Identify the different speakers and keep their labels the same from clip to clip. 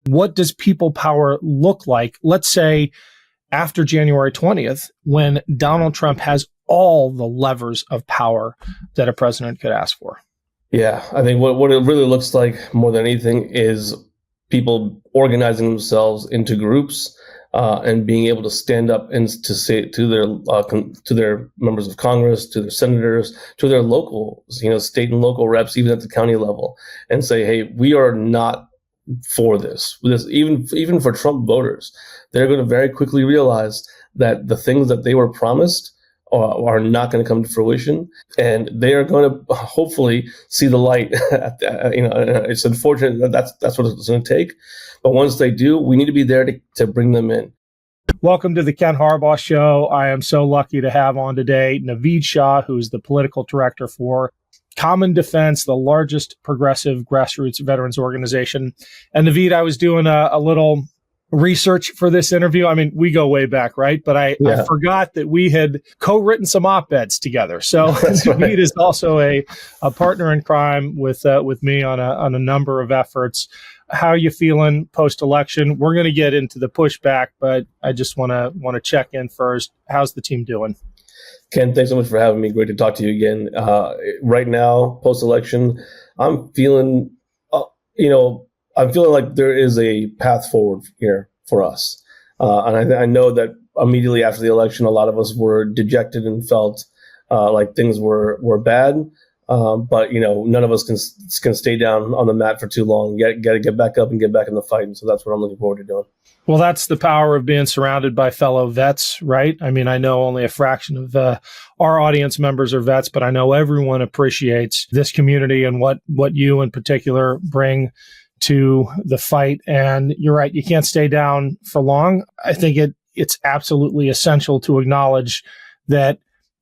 Speaker 1: What does people power look like, let's say, after January 20th, when Donald Trump has all the levers of power that a president could ask for?
Speaker 2: Yeah, I think what it really looks like more than anything is people organizing themselves into groups and being able to stand up and to say to their members of Congress, to their senators, to their local, state and local reps, even at the county level, and say, "Hey, we are not for this." Even for Trump voters, they're going to very quickly realize that the things that they were promised are not going to come to fruition, and they are going to hopefully see the light. It's unfortunate that that's what it's going to take, but once they do, we need to be there to bring them in.
Speaker 1: Welcome to the Ken Harbaugh Show. I am so lucky to have on today Naveed Shah, who is the political director for Common Defense, the largest progressive grassroots veterans organization. And Naveed, I was doing a little research for this interview. I mean, we go way back, right? But I forgot that we had co-written some op-eds together. So Naveed is also a partner in crime with me on a number of efforts. How are you feeling post-election? We're going to get into the pushback, but I just want to check in first. How's the team doing?
Speaker 2: Ken, thanks so much for having me. Great to talk to you again. Right now, post-election, I'm feeling, like there is a path forward here for us. And I know that immediately after the election, a lot of us were dejected and felt like things were bad. But none of us can stay down on the mat for too long. Got to get back up and get back in the fight. And so that's what I'm looking forward to doing.
Speaker 1: Well, that's the power of being surrounded by fellow vets, right? I mean, I know only a fraction of our audience members are vets, but I know everyone appreciates this community and what you in particular bring to the fight. And you're right, you can't stay down for long. I think it's absolutely essential to acknowledge that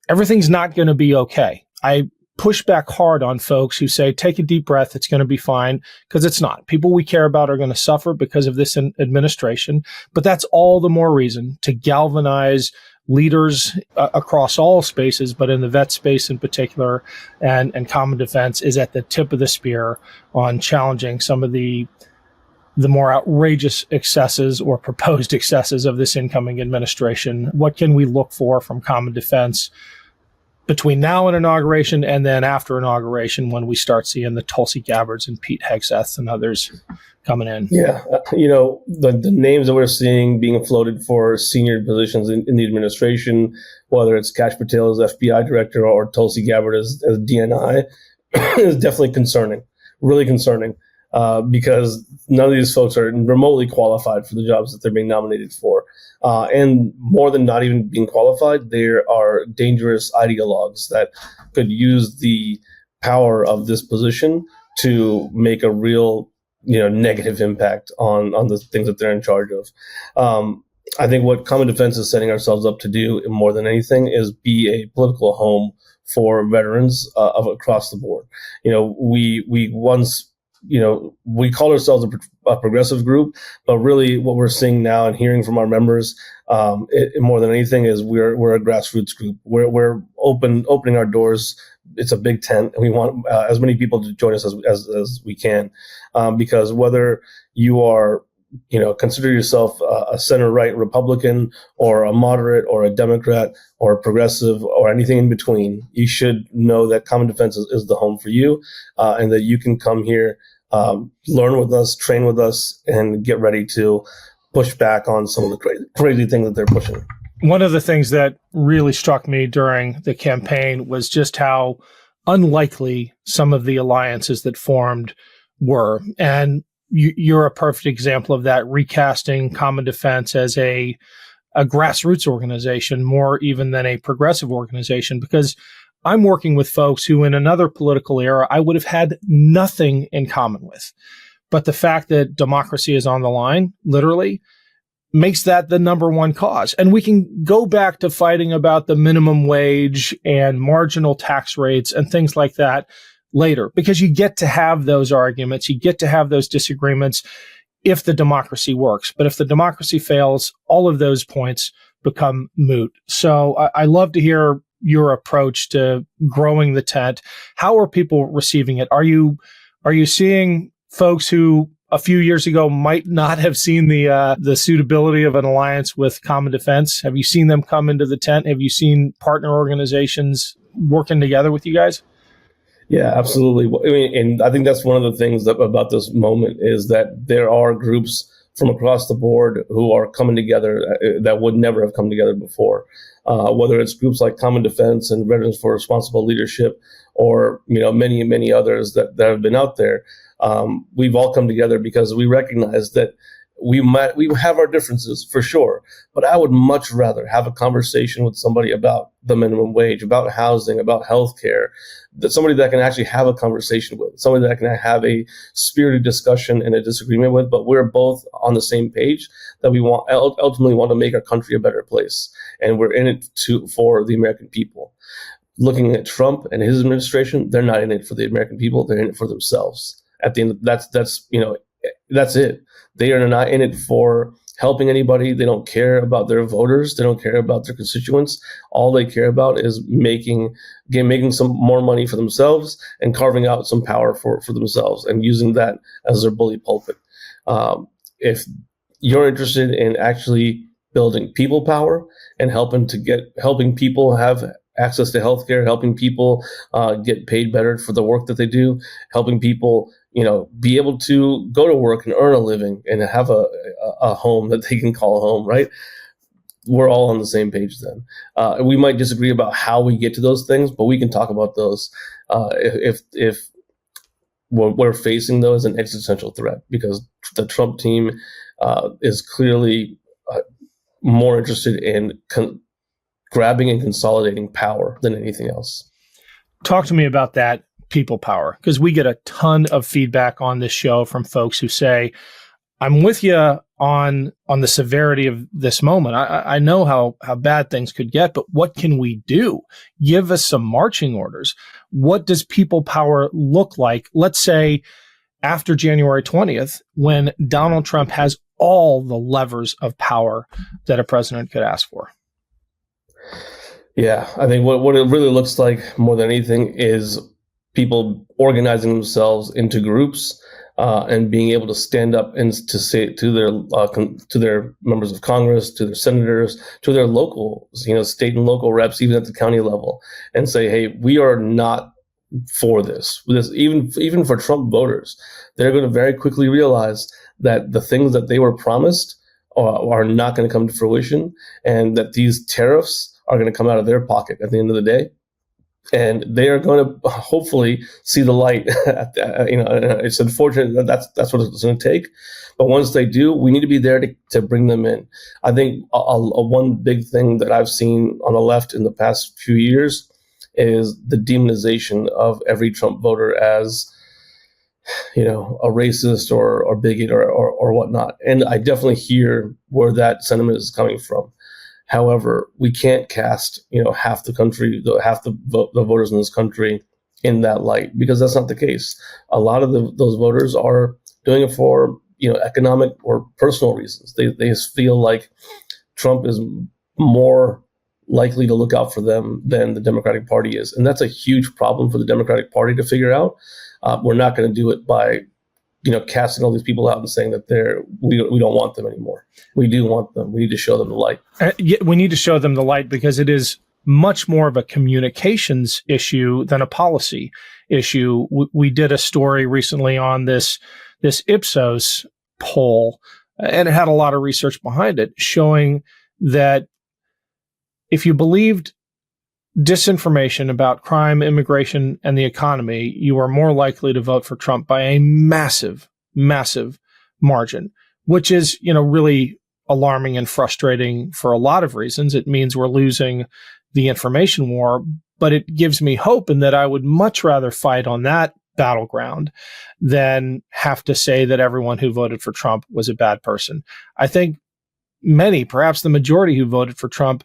Speaker 1: everything's not going to be okay. I push back hard on folks who say, take a deep breath, it's going to be fine, because it's not. People we care about are going to suffer because of this administration. But that's all the more reason to galvanize leaders across all spaces, but in the vet space in particular, and Common Defense is at the tip of the spear on challenging some of the more outrageous excesses or proposed excesses of this incoming administration. What can we look for from Common Defense between now and inauguration, and then after inauguration when we start seeing the Tulsi Gabbards and Pete Hegseths and others coming in?
Speaker 2: Yeah, the names that we're seeing being floated for senior positions in the administration, whether it's Kash Patel as FBI director or Tulsi Gabbard as DNI, is definitely concerning, really concerning, because none of these folks are remotely qualified for the jobs that they're being nominated for. And more than not even being qualified, there are dangerous ideologues that could use the power of this position to make a real, negative impact on the things that they're in charge of. I think what Common Defense is setting ourselves up to do more than anything is be a political home for veterans of across the board. We once we call ourselves a progressive group, but really what we're seeing now and hearing from our members, more than anything, is we're a grassroots group. We're opening our doors. It's a big tent, and we want as many people to join us as we can, because whether you are, consider yourself a center-right Republican or a moderate or a Democrat or a progressive or anything in between, you should know that Common Defense is the home for you, and that you can come here, learn with us, train with us, and get ready to push back on some of the crazy things that they're pushing.
Speaker 1: One of the things that really struck me during the campaign was just how unlikely some of the alliances that formed were. And you're a perfect example of that, recasting Common Defense as a grassroots organization, more even than a progressive organization, because I'm working with folks who in another political era I would have had nothing in common with. But the fact that democracy is on the line, literally, makes that the number one cause. And we can go back to fighting about the minimum wage and marginal tax rates and things like that later, because you get to have those arguments, you get to have those disagreements if the democracy works. But if the democracy fails, all of those points become moot. So I love to hear your approach to growing the tent. How are people receiving it? Are you seeing folks who a few years ago might not have seen the suitability of an alliance with Common Defense. Have you seen them come into the tent? Have you seen partner organizations working together with you guys?
Speaker 2: Yeah, absolutely. I mean, and I think that's one of the things about this moment is that there are groups from across the board who are coming together that would never have come together before. Whether it's groups like Common Defense and Veterans for Responsible Leadership, or many others that have been out there. We've all come together because we recognize that we have our differences for sure, but I would much rather have a conversation with somebody about the minimum wage, about housing, about healthcare, that somebody that I can actually have a conversation with, somebody that I can have a spirited discussion and a disagreement with, but we're both on the same page that we ultimately want to make our country a better place, and we're in it for the American people. Looking at Trump and his administration, they're not in it for the American people; they're in it for themselves. At the end, that's it. They are not in it for helping anybody. They don't care about their voters. They don't care about their constituents. All they care about is making some more money for themselves and carving out some power for themselves and using that as their bully pulpit. If you're interested in actually building people power and helping people have access to healthcare, helping people get paid better for the work that they do, helping people be able to go to work and earn a living and have a home that they can call home, right? We're all on the same page then. We might disagree about how we get to those things, but we can talk about those if what we're facing, though, is an existential threat, because the Trump team is clearly more interested in grabbing and consolidating power than anything else.
Speaker 1: Talk to me about that people power, because we get a ton of feedback on this show from folks who say, I'm with you on the severity of this moment. I know how bad things could get, but what can we do? Give us some marching orders. What does people power look like? Let's say after January 20th, when Donald Trump has all the levers of power that a president could ask for.
Speaker 2: Yeah, I think what it really looks like more than anything is people organizing themselves into groups and being able to stand up and to say to their members of Congress, to their senators, to their local, state and local reps, even at the county level, and say, hey, we are not for this. Even for Trump voters, they're going to very quickly realize that the things that they were promised are not going to come to fruition, and that these tariffs are going to come out of their pocket at the end of the day. And they are going to hopefully see the light. It's unfortunate that that's what it's going to take. But once they do, we need to be there to bring them in. I think one big thing that I've seen on the left in the past few years is the demonization of every Trump voter as, a racist or bigot or whatnot. And I definitely hear where that sentiment is coming from. However, we can't cast, half the country, half the voters in this country in that light, because that's not the case. A lot of those voters are doing it for, economic or personal reasons. They feel like Trump is more likely to look out for them than the Democratic Party is. And that's a huge problem for the Democratic Party to figure out. We're not going to do it by casting all these people out and saying that we don't want them anymore. We do want them. We need to show them the light.
Speaker 1: We need to show them the light because it is much more of a communications issue than a policy issue. We did a story recently on this Ipsos poll, and it had a lot of research behind it, showing that if you believed disinformation about crime, immigration, and the economy, you are more likely to vote for Trump by a massive, massive margin, which is, really alarming and frustrating for a lot of reasons. It means we're losing the information war, but it gives me hope in that I would much rather fight on that battleground than have to say that everyone who voted for Trump was a bad person. I think many, perhaps the majority who voted for Trump,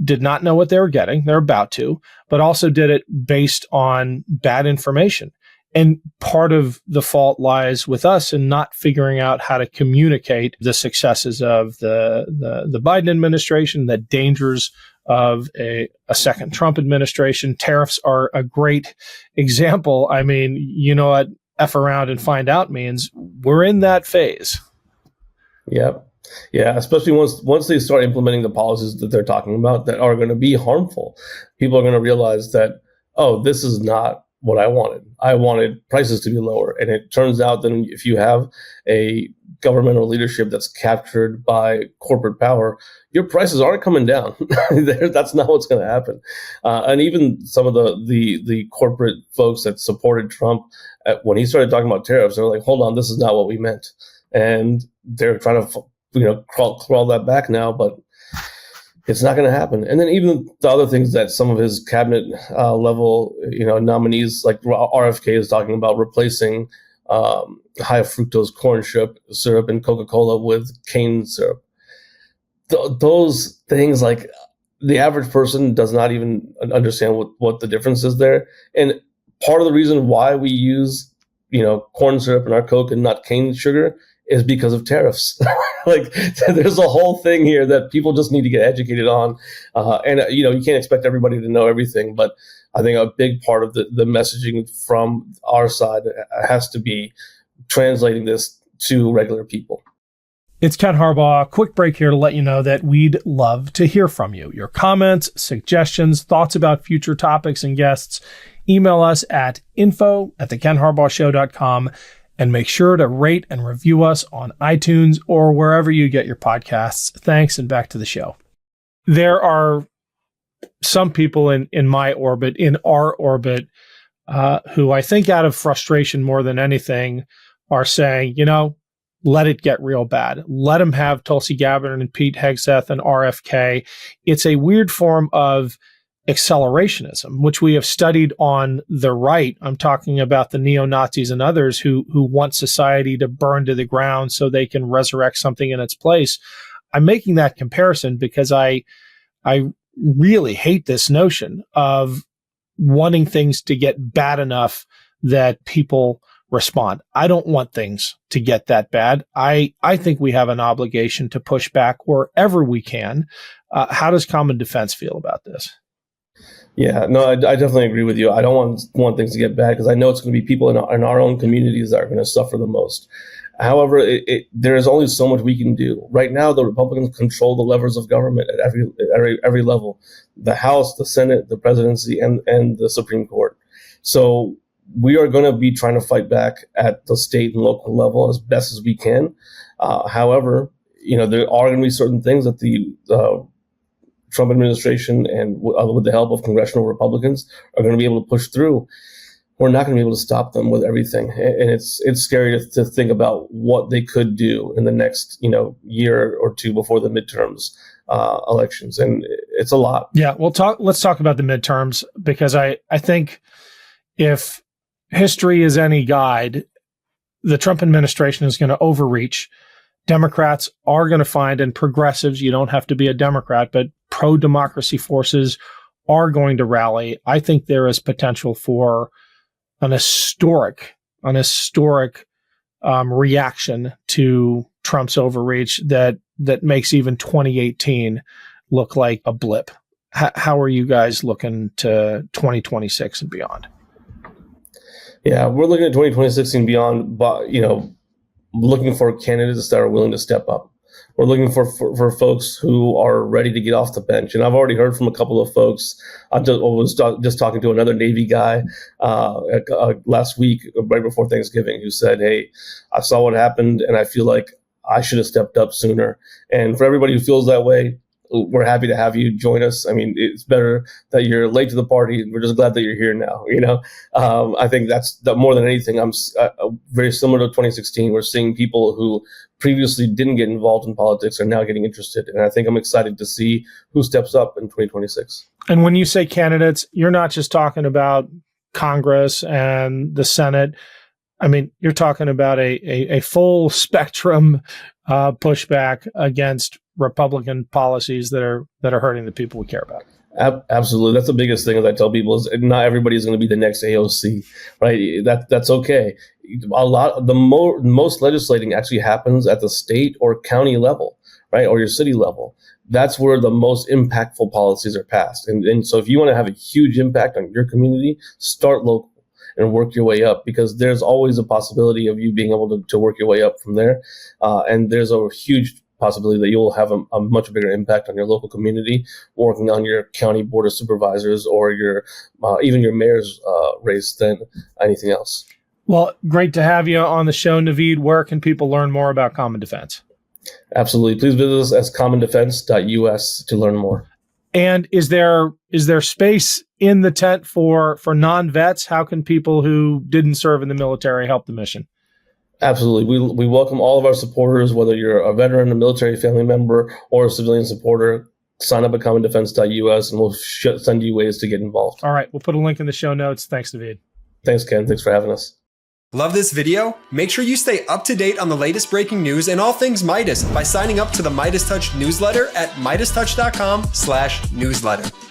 Speaker 1: did not know what they were getting. They're about to, but also did it based on bad information. And part of the fault lies with us in not figuring out how to communicate the successes of the Biden administration, the dangers of a second Trump administration. Tariffs are a great example. I mean, F around and find out means we're in that phase.
Speaker 2: Yep. Yeah, especially once they start implementing the policies that they're talking about that are going to be harmful, people are going to realize that, oh, this is not what I wanted. I wanted prices to be lower. And it turns out that if you have a governmental leadership that's captured by corporate power, your prices aren't coming down. That's not what's going to happen. And even some of the corporate folks that supported Trump, when he started talking about tariffs, they're like, hold on, this is not what we meant. And they're trying to crawl that back now, but it's not going to happen. And then even the other things that some of his cabinet level nominees like RFK is talking about, replacing high fructose corn syrup and Coca-Cola with cane syrup. Those things, like, the average person does not even understand what the difference is there. And part of the reason why we use corn syrup in our Coke and not cane sugar is because of tariffs. Like, there's a whole thing here that people just need to get educated on. And you can't expect everybody to know everything, but I think a big part of the messaging from our side has to be translating this to regular people.
Speaker 1: It's Ken Harbaugh. Quick break here to let you know that we'd love to hear from you. Your comments, suggestions, thoughts about future topics and guests. Email us at info@thekenharbaughshow.com. And make sure to rate and review us on iTunes or wherever you get your podcasts. Thanks, and back to the show. There are some people in my orbit, in our orbit, who I think out of frustration more than anything are saying, let it get real bad. Let them have Tulsi Gabbard and Pete Hegseth and RFK. It's a weird form of accelerationism, which we have studied on the right. I'm talking about the neo-Nazis and others who want society to burn to the ground so they can resurrect something in its place. I'm making that comparison because I really hate this notion of wanting things to get bad enough that people respond. I don't want things to get that bad. I think we have an obligation to push back wherever we can. How does Common Defense feel about this?
Speaker 2: Yeah, no, I definitely agree with you. I don't want things to get bad because I know it's going to be people in our own communities that are going to suffer the most. However, there is only so much we can do. Right now, the Republicans control the levers of government at every level: the House, the Senate, the presidency, and the Supreme Court. So we are going to be trying to fight back at the state and local level as best as we can. However, there are going to be certain things that the Trump administration and with the help of congressional Republicans are going to be able to push through. We're not going to be able to stop them with everything. And it's scary to think about what they could do in the next, year or two before the midterms elections. And it's a lot.
Speaker 1: Yeah. Let's talk about the midterms, because I think if history is any guide, the Trump administration is going to overreach. Democrats are going to find, and progressives, you don't have to be a Democrat, but pro-democracy forces are going to rally. I think there is potential for an historic reaction to Trump's overreach that makes even 2018 look like a blip. How are you guys looking to 2026 and beyond?
Speaker 2: Yeah, we're looking at 2026 and beyond, but looking for candidates that are willing to step up. We're looking for folks who are ready to get off the bench. And I've already heard from a couple of folks. I was just talking to another Navy guy last week, right before Thanksgiving, who said, hey, I saw what happened and I feel like I should have stepped up sooner. And for everybody who feels that way, we're happy to have you join us. I mean, it's better that you're late to the party. We're just glad that you're here now. I think that's more than anything. I'm very similar to 2016. We're seeing people who previously didn't get involved in politics are now getting interested. And I think I'm excited to see who steps up in 2026. And
Speaker 1: when you say candidates, you're not just talking about Congress and the Senate. I mean, you're talking about a full spectrum pushback against Republican policies that are hurting the people we care about.
Speaker 2: Absolutely. That's the biggest thing, as I tell people, is not everybody is going to be the next AOC, right? That's okay. Most legislating actually happens at the state or county level, right? Or your city level. That's where the most impactful policies are passed. And so if you want to have a huge impact on your community, start local. and work your way up, because there's always a possibility of you being able to work your way up from there. And there's a huge possibility that you'll have a much bigger impact on your local community, working on your county board of supervisors or your even your mayor's race than anything else.
Speaker 1: Well, great to have you on the show, Naveed. Where can people learn more about Common Defense?
Speaker 2: Absolutely. Please visit us at commondefense.us to learn more.
Speaker 1: And is there space in the tent for non-vets? How can people who didn't serve in the military help the mission?
Speaker 2: Absolutely. We welcome all of our supporters, whether you're a veteran, a military family member, or a civilian supporter. Sign up at commondefense.us and we'll send you ways to get involved.
Speaker 1: All right. We'll put a link in the show notes. Thanks, Naveed.
Speaker 2: Thanks, Ken. Thanks for having us.
Speaker 3: Love this video? Make sure you stay up to date on the latest breaking news and all things Meidas by signing up to the MeidasTouch newsletter at MeidasTouch.com/newsletter.